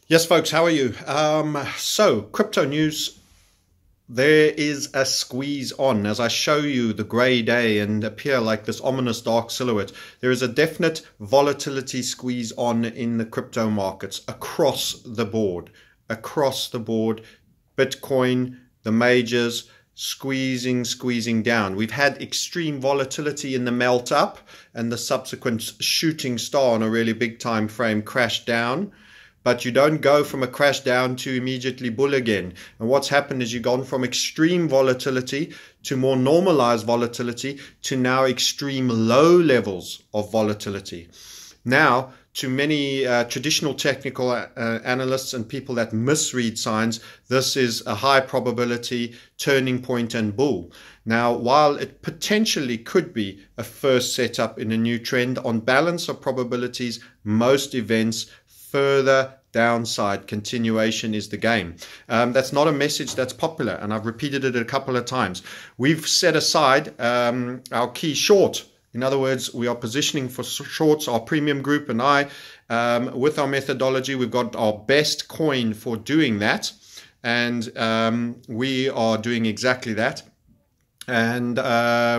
Yes, folks, how are you? So, crypto news, there is a squeeze on. As I show you the grey day and appear like this ominous dark silhouette, there is a definite volatility squeeze on in the crypto markets across the board. Across the board, Bitcoin, the majors, squeezing down. We've had extreme volatility in the melt up and the subsequent shooting star on a really big time frame crash down. But you don't go from a crash down to immediately bull again. And what's happened is you've gone from extreme volatility to more normalized volatility to now extreme low levels of volatility. Now, to many traditional technical analysts and people that misread signs, this is a high probability turning point and bull. Now, while it potentially could be a first setup in a new trend, on balance of probabilities, most events further downside continuation is the game. That's not a message that's popular, and I've repeated it a couple of times. We've set aside our key short. In other words, we are positioning for shorts, our premium group and I, with our methodology. We've got our best coin for doing that, and we are doing exactly that. And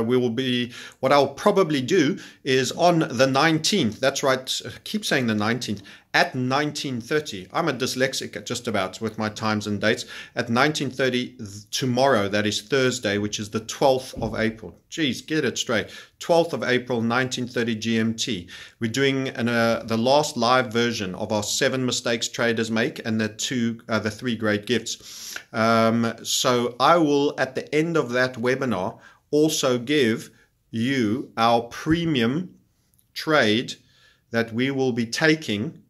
we will be, what I'll probably do is on the 19th, that's right, I keep saying the 19th, at 19:30, I'm a dyslexic just about with my times and dates, at 19:30 tomorrow, that is Thursday, which is the 12th of April. Geez, get it straight. 12th of April, 19:30 GMT. We're doing the last live version of our 7 mistakes traders make and the 3 great gifts. So I will, at the end of that webinar, also give you our premium trade that we will be taking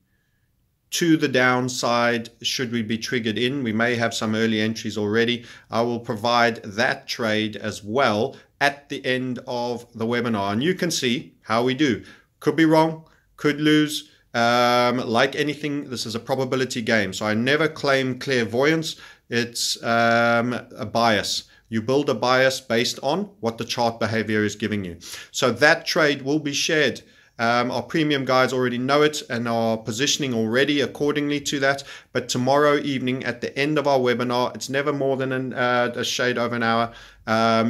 to the downside should we be triggered in. We may have some early entries already. I will provide that trade as well at the end of the webinar, and you can see how we do. Could be wrong, could lose. Like anything, this is a probability game, so I never claim clairvoyance. It's a bias. You build a bias based on what the chart behavior is giving you. So that trade will be shared. Our premium guys already know it and are positioning already accordingly to that. But tomorrow evening at the end of our webinar, it's never more than a shade over an hour.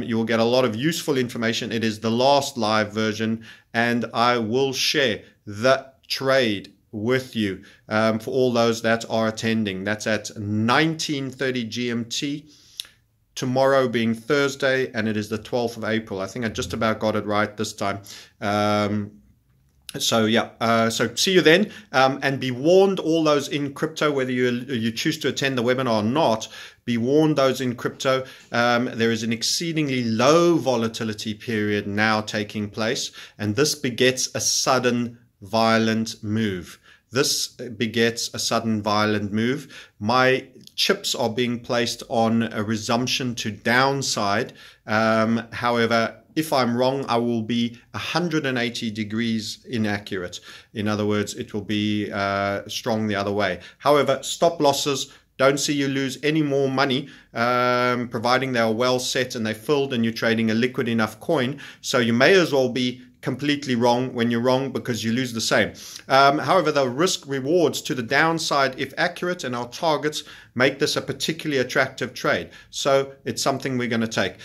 You will get a lot of useful information. It is the last live version, and I will share the trade with you for all those that are attending. That's at 19:30 GMT. Tomorrow being Thursday, and it is the 12th of April. I think I just about got it right this time. So yeah, so see you then, and be warned, all those in crypto, whether you choose to attend the webinar or not, be warned, those in crypto, there is an exceedingly low volatility period now taking place, and this begets a sudden violent move. This begets a sudden violent move. My chips are being placed on a resumption to downside. However, if I'm wrong, I will be 180 degrees inaccurate. In other words, it will be strong the other way. However, stop losses, don't see you lose any more money, providing they are well set and they're filled and you're trading a liquid enough coin. So you may as well be completely wrong when you're wrong, because you lose the same. However, the risk rewards to the downside, if accurate, and our targets make this a particularly attractive trade. So it's something we're going to take.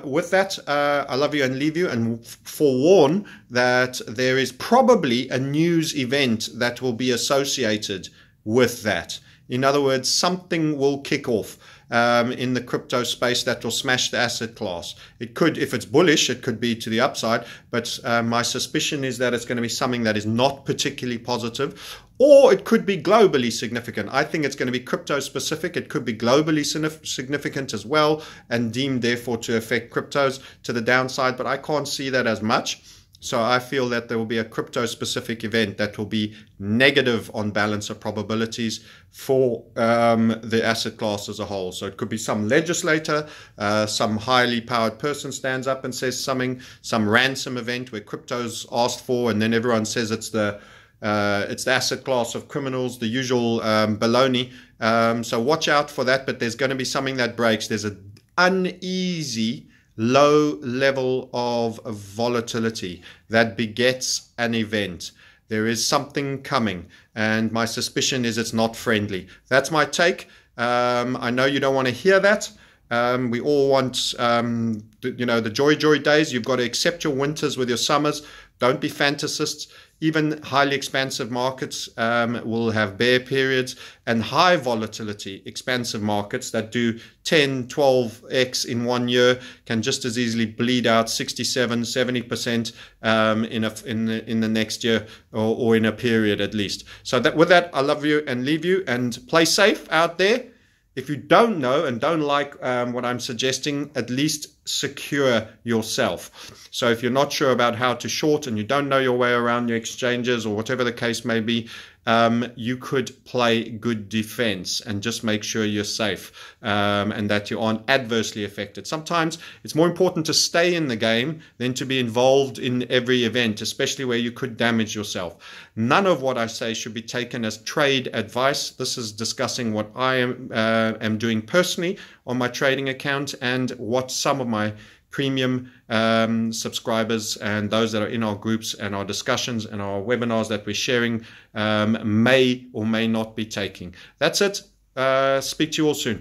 With that, I love you and leave you, and forewarn that there is probably a news event that will be associated with that. In other words, something will kick off in the crypto space that will smash the asset class. It could, if it's bullish, it could be to the upside, but my suspicion is that it's going to be something that is not particularly positive, or it could be globally significant. I think it's going to be crypto specific. It could be globally significant as well, and deemed therefore to affect cryptos to the downside, but I can't see that as much. So I feel that there will be a crypto-specific event that will be negative on balance of probabilities for the asset class as a whole. So it could be some legislator, some highly powered person stands up and says something, some ransom event where crypto's asked for, and then everyone says it's the asset class of criminals, the usual baloney. So watch out for that, but there's going to be something that breaks. There's an uneasy low level of volatility that begets an event. There is something coming, and my suspicion is it's not friendly. That's my take. I know you don't want to hear that. We all want, the joy days. You've got to accept your winters with your summers. Don't be fantasists. Even highly expansive markets will have bear periods, and high volatility, expansive markets that do 10, 12x in 1 year can just as easily bleed out 67, 70% in the next year, or in a period at least. So with that, I love you and leave you, and play safe out there. If you don't know and don't like what I'm suggesting, at least secure yourself. So if you're not sure about how to short and you don't know your way around your exchanges or whatever the case may be, you could play good defense and just make sure you're safe and that you aren't adversely affected. Sometimes it's more important to stay in the game than to be involved in every event, especially where you could damage yourself. None of what I say should be taken as trade advice. This is discussing what I am doing personally on my trading account, and what some of my premium subscribers and those that are in our groups and our discussions and our webinars that we're sharing may or may not be taking. That's it. Speak to you all soon.